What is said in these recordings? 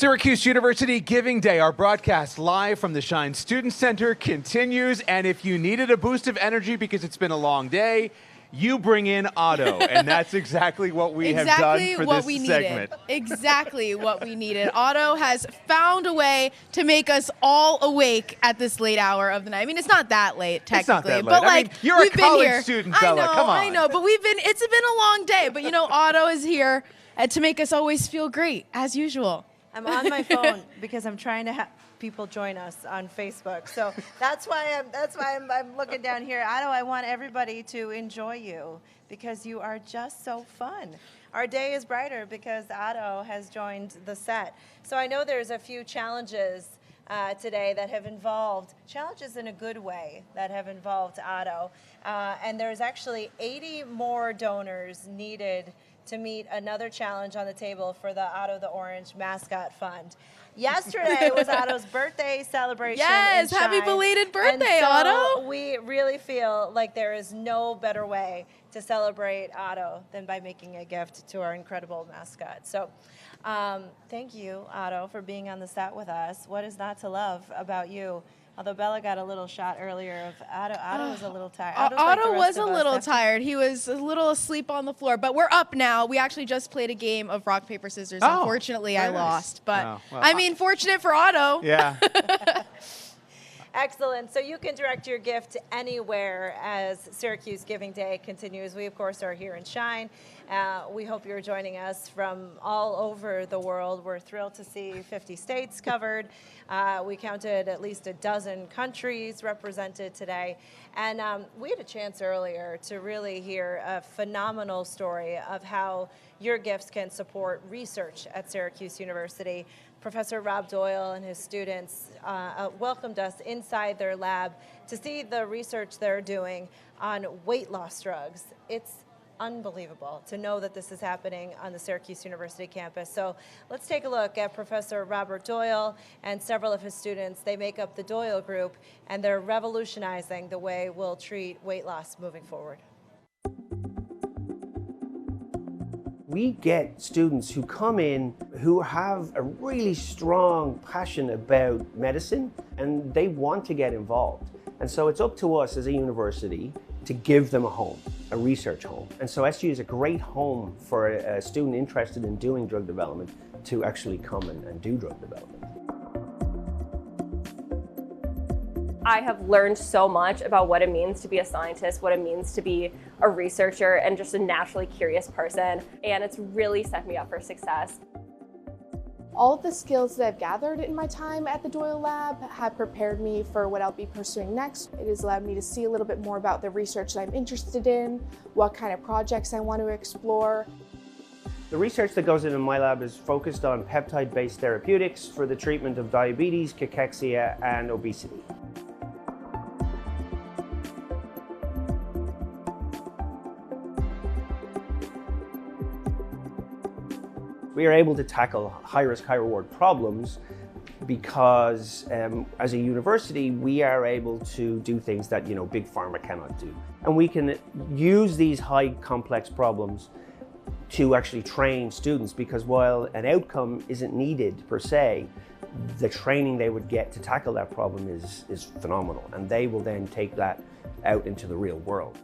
Syracuse University Giving Day, our broadcast live from the Shine Student Center continues. And if you needed a boost of energy because it's been a long day, you bring in Otto. And that's exactly what we have done for this segment. Exactly what we needed. Otto has found a way to make us all awake at this late hour of the night. I mean, it's not that late, technically. It's not that late. But I mean, you're a college student, Bella. Come on. I know, but it's been a long day. But, you know, Otto is here to make us always feel great, as usual. I'm on my phone because I'm trying to have people join us on Facebook. So that's why I'm looking down here. Otto, I want everybody to enjoy you because you are just so fun. Our day is brighter because Otto has joined the set. So I know there's a few challenges today that have involved, challenges in a good way, that have involved Otto. And there's actually 80 more donors needed to meet another challenge on the table for the Otto the Orange Mascot Fund. Yesterday was Otto's birthday celebration. Yes, happy belated birthday, Otto. We really feel like there is no better way to celebrate Otto than by making a gift to our incredible mascot. So thank you, Otto, for being on the set with us. What is not to love about you? Although Bella got a little shot earlier of Otto. Otto was a little tired. Otto was a little tired. He was a little asleep on the floor. But we're up now. We actually just played a game of rock, paper, scissors. Unfortunately, I lost. But, I mean, fortunate for Otto. Yeah. Excellent. So you can direct your gift anywhere as Syracuse Giving Day continues. We, of course, are here in Shine. We hope you're joining us from all over the world. We're thrilled to see 50 states covered. We counted at least a dozen countries represented today. And we had a chance earlier to really hear a phenomenal story of how your gifts can support research at Syracuse University. Professor Rob Doyle and his students welcomed us inside their lab to see the research they're doing on weight loss drugs. It's unbelievable to know that this is happening on the Syracuse University campus. So let's take a look at Professor Robert Doyle and several of his students. They make up the Doyle Group, and they're revolutionizing the way we'll treat weight loss moving forward. We get students who come in who have a really strong passion about medicine and they want to get involved. And so it's up to us as a university to give them a home, a research home. And so SU is a great home for a student interested in doing drug development to actually come and do drug development. I have learned so much about what it means to be a scientist, what it means to be a researcher, and just a naturally curious person. And it's really set me up for success. All of the skills that I've gathered in my time at the Doyle Lab have prepared me for what I'll be pursuing next. It has allowed me to see a little bit more about the research that I'm interested in, what kind of projects I want to explore. The research that goes into my lab is focused on peptide-based therapeutics for the treatment of diabetes, cachexia, and obesity. We are able to tackle high-risk, high-reward problems because as a university, we are able to do things that, big pharma cannot do. And we can use these high complex problems to actually train students because while an outcome isn't needed per se, the training they would get to tackle that problem is phenomenal. And they will then take that out into the real world.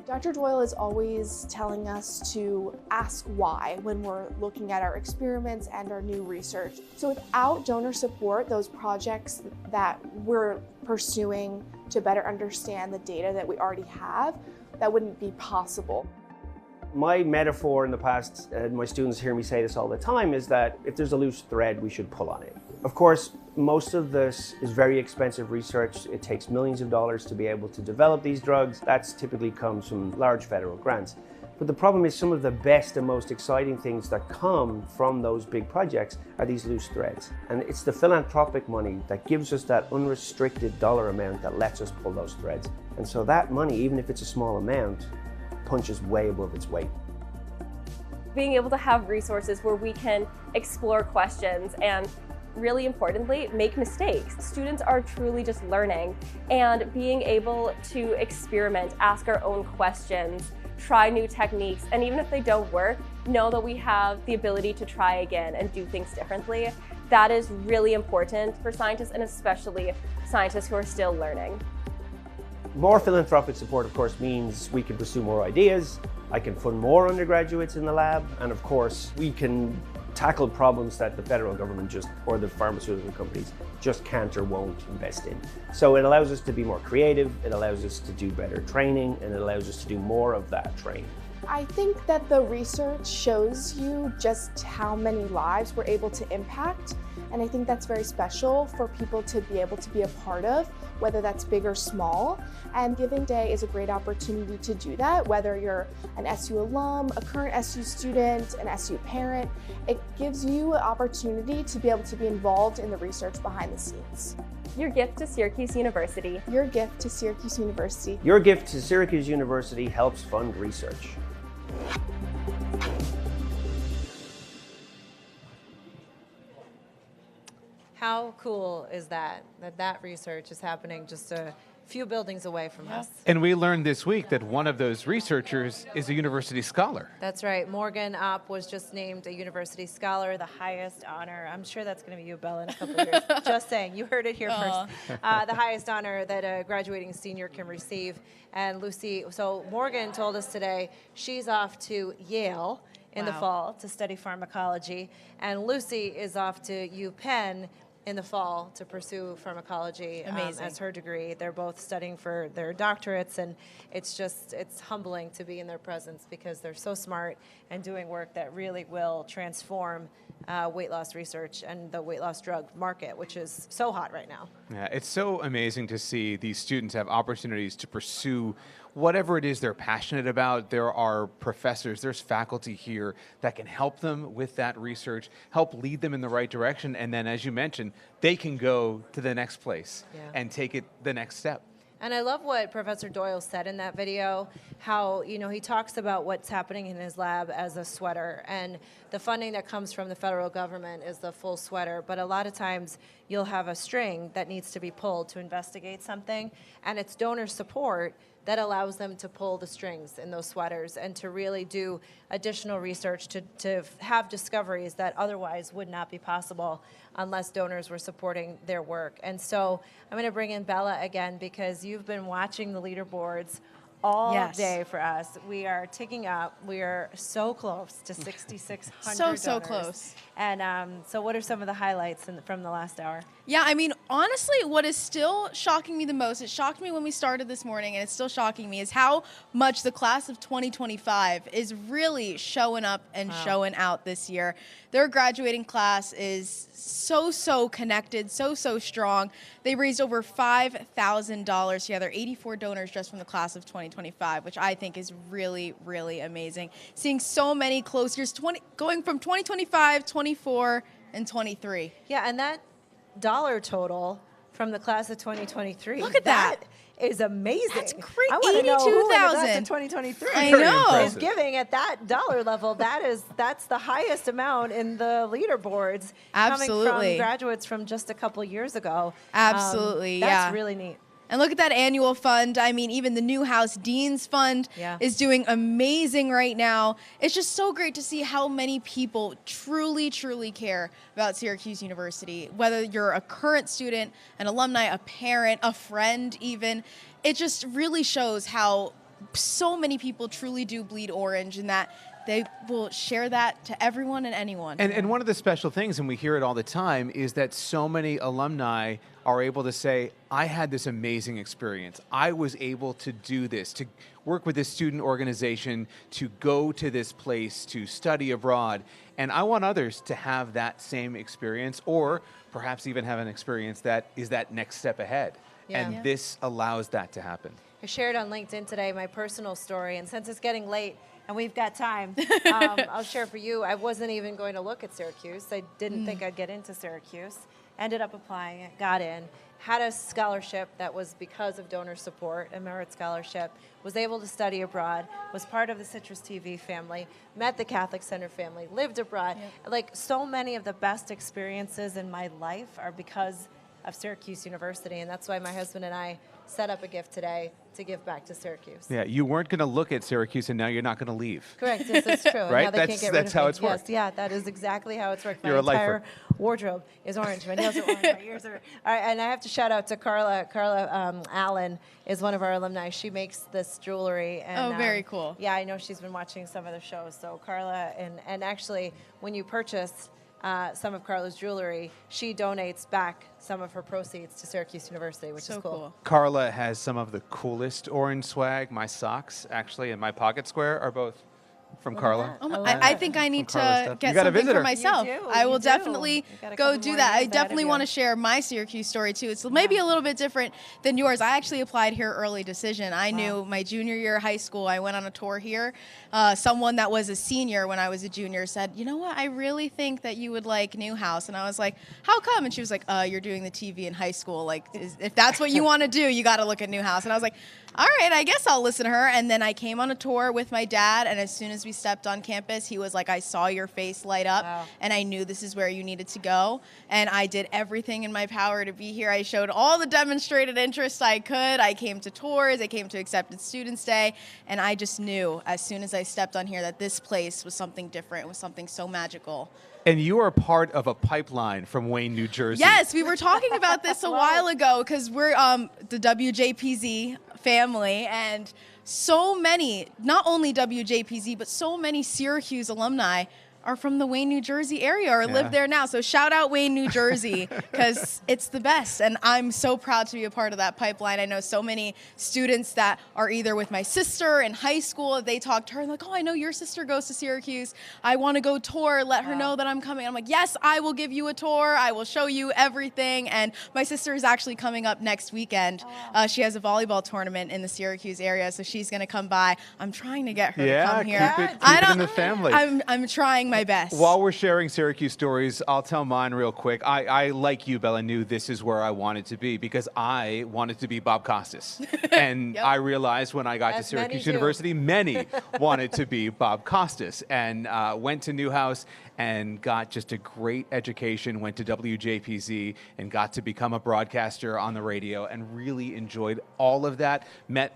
Dr. Doyle is always telling us to ask why when we're looking at our experiments and our new research. So without donor support, those projects that we're pursuing to better understand the data that we already have, that wouldn't be possible. My metaphor in the past, and my students hear me say this all the time, is that if there's a loose thread, we should pull on it. Of course, most of this is very expensive research. It takes millions of dollars to be able to develop these drugs. That typically comes from large federal grants. But the problem is some of the best and most exciting things that come from those big projects are these loose threads. And it's the philanthropic money that gives us that unrestricted dollar amount that lets us pull those threads. And so that money, even if it's a small amount, punches way above its weight. Being able to have resources where we can explore questions and really importantly, make mistakes. Students are truly just learning, and being able to experiment, ask our own questions, try new techniques, and even if they don't work, know that we have the ability to try again and do things differently. That is really important for scientists, and especially scientists who are still learning. More philanthropic support, of course, means we can pursue more ideas, I can fund more undergraduates in the lab, and of course, we can tackle problems that the federal government or the pharmaceutical companies just can't or won't invest in. So it allows us to be more creative, it allows us to do better training, and it allows us to do more of that training. I think that the research shows you just how many lives we're able to impact, and I think that's very special for people to be able to be a part of, whether that's big or small. And Giving Day is a great opportunity to do that, whether you're an SU alum, a current SU student, an SU parent. It gives you an opportunity to be able to be involved in the research behind the scenes. Your gift to Syracuse University. Your gift to Syracuse University. Your gift to Syracuse University helps fund research. How cool is that research is happening just a few buildings away from us? And we learned this week that one of those researchers is a university scholar. That's right. Morgan Opp was just named a university scholar, the highest honor. I'm sure that's going to be you, Bella, in a couple of years. Just saying. You heard it here first. The highest honor that a graduating senior can receive. And Lucy, so Morgan told us today she's off to Yale in the fall to study pharmacology. And Lucy is off to UPenn in the fall to pursue pharmacology as her degree. They're both studying for their doctorates, and it's humbling to be in their presence because they're so smart and doing work that really will transform weight loss research and the weight loss drug market, which is so hot right now. Yeah, it's so amazing to see these students have opportunities to pursue whatever it is they're passionate about. There are professors, there's faculty here that can help them with that research, help lead them in the right direction, and then, as you mentioned, they can go to the next place and take it the next step. And I love what Professor Doyle said in that video, how, he talks about what's happening in his lab as a sweater, and the funding that comes from the federal government is the full sweater, but a lot of times you'll have a string that needs to be pulled to investigate something, and it's donor support that allows them to pull the strings in those sweaters and to really do additional research to have discoveries that otherwise would not be possible unless donors were supporting their work. And so I'm going to bring in Bella again because you've been watching the leaderboards all day for us. We are ticking up. We are so close to 6,600 So close. And so what are some of the highlights from the last hour? Yeah, I mean, honestly, what is still shocking me the most, it shocked me when we started this morning, and it's still shocking me, is how much the class of 2025 is really showing up and showing out this year. Their graduating class is so connected, so strong. They raised over $5,000 together, 84 donors just from the class of 2025, which I think is really amazing. Seeing so many close years, going from 2025, 24, and 23. Yeah, and that dollar total from the class of 2023. Look at that. Is amazing. That's great. I want to know who in the class of 2023 is giving at that dollar level. That's the highest amount in the leaderboards. Absolutely. Coming from graduates from just a couple years ago. Absolutely, That's really neat. And look at that annual fund. I mean, even the Newhouse Dean's Fund is doing amazing right now. It's just so great to see how many people truly care about Syracuse University. Whether you're a current student, an alumni, a parent, a friend even. It just really shows how so many people truly do bleed orange, and that they will share that to everyone and anyone. And one of the special things, and we hear it all the time, is that so many alumni are able to say, I had this amazing experience. I was able to do this, to work with this student organization, to go to this place, to study abroad. And I want others to have that same experience, or perhaps even have an experience that is that next step ahead. And this allows that to happen. I shared on LinkedIn today my personal story, and since it's getting late and we've got time, I'll share for you. I wasn't even going to look at Syracuse. I didn't think I'd get into Syracuse. ended up applying, got in, had a scholarship that was because of donor support, a merit scholarship, was able to study abroad, was part of the Citrus TV family, met the Catholic Center family, lived abroad. Yep. Like, so many of the best experiences in my life are because of Syracuse University, and that's why my husband and I set up a gift today to give back to Syracuse. Yeah, you weren't going to look at Syracuse, and now you're not going to leave. Correct, this is true. Right? Now they can't get rid That's of how me. it's worked. Yes, yeah, that is exactly how it's worked. My You're a entire lifer. wardrobe is orange. My nails are orange. My ears are. All right, and I have to shout out to Carla. Carla Allen is one of our alumni. She makes this jewelry. And, Oh, very cool. Yeah, I know she's been watching some of the shows. So Carla, and actually, when you purchase some of Carla's jewelry, she donates back some of her proceeds to Syracuse University, which So is cool. cool. Carla has some of the coolest orange swag. My socks, actually, and my pocket square are both from Carla. Oh, I love I it. think I need From Carla's to stuff. get You gotta something visit for her. myself. You do, I will you do. definitely You got a go couple do more that. I years ahead of definitely you. want to share my Syracuse story too. It's maybe a little bit different than yours. I actually applied here early decision. I knew my junior year of high school. I went on a tour here. Someone that was a senior when I was a junior said, "You know what? I really think that you would like Newhouse." And I was like, "How come?" And she was like, "You're doing the TV in high school. Like, if that's what you want to do, you got to look at Newhouse." And I was like, "All right, I guess I'll listen to her." And then I came on a tour with my dad, and as soon as we stepped on campus, he was like, "I saw your face light up, Wow. and I knew this is where you needed to go." And I did everything in my power to be here. I showed all the demonstrated interest I could. I came to tours, I came to Accepted Students Day, and I just knew as soon as I stepped on here that this place was something different, it was something so magical. And you are part of a pipeline from Wayne, New Jersey. Yes, we were talking about this a while ago because we're the WJPZ family, and so many, not only WJPZ, but so many Syracuse alumni are from the Wayne, New Jersey area or Yeah. live there now. So shout out Wayne, New Jersey, because it's the best. And I'm so proud to be a part of that pipeline. I know so many students that are either with my sister in high school. They talk to her and like, "Oh, I know your sister goes to Syracuse. I want to go tour. Let her know that I'm coming." I'm like, "Yes, I will give you a tour. I will show you everything." And my sister is actually coming up next weekend. She has a volleyball tournament in the Syracuse area, so she's going to come by. I'm trying to get her to Yeah, come here. keep it in the family. I'm trying my best. While we're sharing Syracuse stories, I'll tell mine real quick. I like you, Bella, knew this is where I wanted to be because I wanted to be Bob Costas. And Yep. I realized when I got to As many Syracuse do. University, many wanted to be Bob Costas. And went to Newhouse and got just a great education, went to WJPZ and got to become a broadcaster on the radio and really enjoyed all of that. Met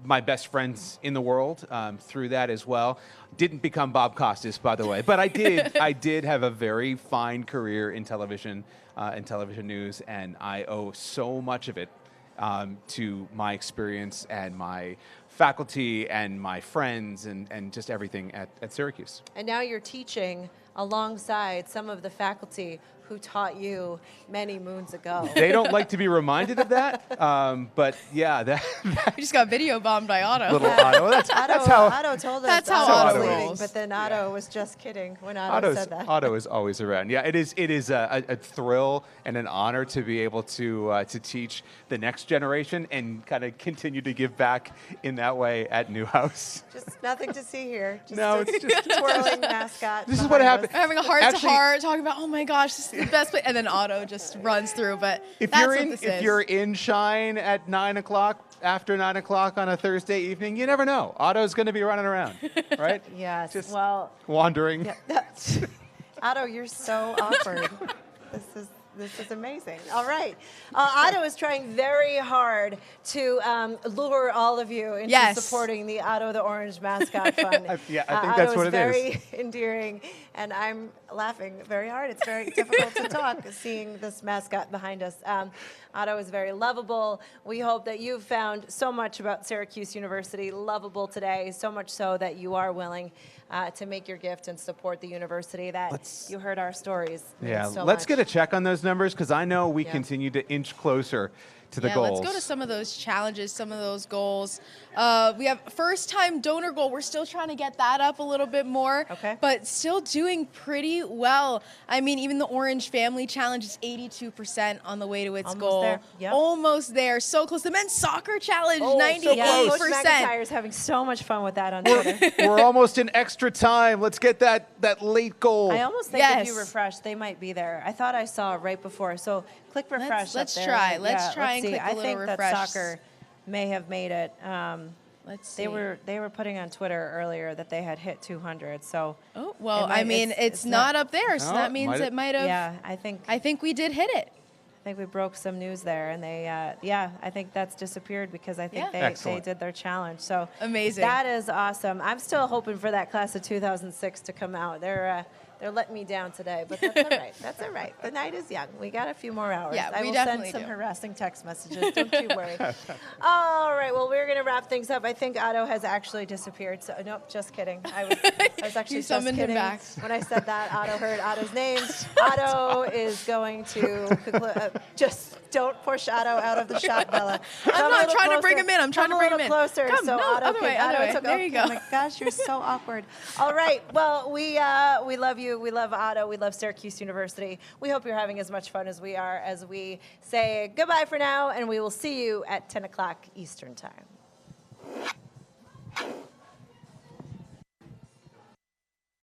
my best friends in the world through that as well. Didn't become Bob Costas, by the way, but I did. I did have a very fine career in television and television news, and I owe so much of it to my experience and my faculty and my friends and just everything at Syracuse. And now you're teaching alongside some of the faculty who taught you many moons ago. They don't like to be reminded of that, but yeah, that We just got video bombed by Otto. little Otto. That's how Otto told us That's how Otto was Otto leaving, rolls. but then Otto was just kidding when Otto said that. Otto is always around. Yeah, it is a thrill and an honor to be able to teach the next generation and kind of continue to give back in that way at Newhouse. Just nothing to see here. Just No, a it's just twirling mascot. this is what behind happened. us. We're having a heart Actually- to heart, talking about, "Oh my gosh, this is the best place," and then Otto just runs through. But If that's you're what in this if is. you're in Shine at 9 o'clock, after 9 o'clock on a Thursday evening, you never know. Otto's going to be running around, right? Yes. Just well, wandering. yeah, that's Otto, you're so awkward. This is amazing. All right. Otto is trying very hard to lure all of you into Yes. supporting the Otto the Orange Mascot Fund. I think Otto that's what it is. very endearing, and I'm laughing very hard. It's very difficult to talk seeing this mascot behind us. Otto is very lovable. We hope that you've found so much about Syracuse University lovable today, so much so that you are willing to make your gift and support the university that you heard our stories. Yeah, so let's much. get a check on those numbers because I know we Yeah. continue to inch closer to the yeah, goals. let's go to some of those challenges, some of those goals. We have first-time donor goal. We're still trying to get that up a little bit more, Okay. but still doing pretty well. I mean, even the Orange Family Challenge is 82% on the way to its Almost goal. there. Yep. Almost there. So close. The Men's Soccer Challenge, Oh, so 98%. Yeah, close. Coach McIntyre's having so much fun with that on Twitter. We're almost in extra time. Let's get that late goal. I almost think if you Yes. refresh, they might be there. I thought I saw it right before. So click refresh. Let's up there. try. Let's Yeah, try and see. click a I little think refresh. that soccer may have made it. Let's see. They were putting on Twitter earlier that they had hit 200. So Oh, well, It might- I mean, it's not up there, so Oh, that means might it might have. yeah, I think we did hit it. we broke some news there, and they I think that's disappeared because I think Yeah. they Excellent. did their challenge. So Amazing. That is awesome. I'm still hoping for that class of 2006 to come out. They're letting me down today, but that's all right. That's all right. The night is young. We got a few more hours. Yeah, I we will definitely send some do. harassing text messages. Don't you worry. All right. Well, we're going to wrap things up. I think Otto has actually disappeared. So nope, just kidding. I was actually You just summoned him kidding. back. When I said that, Otto heard Otto's name. Otto is going to just don't push Otto out of the shot, Bella. I'm not trying to bring him in. I'm trying to bring him in. Come a little closer. Come, so no, Otto other can, way, other Otto way. took- There you oh go. my gosh, you're so awkward. All right. Well, we love you. We love Otto. We love Syracuse University. We hope you're having as much fun as we are as we say goodbye for now, and we will see you at 10 o'clock Eastern Time.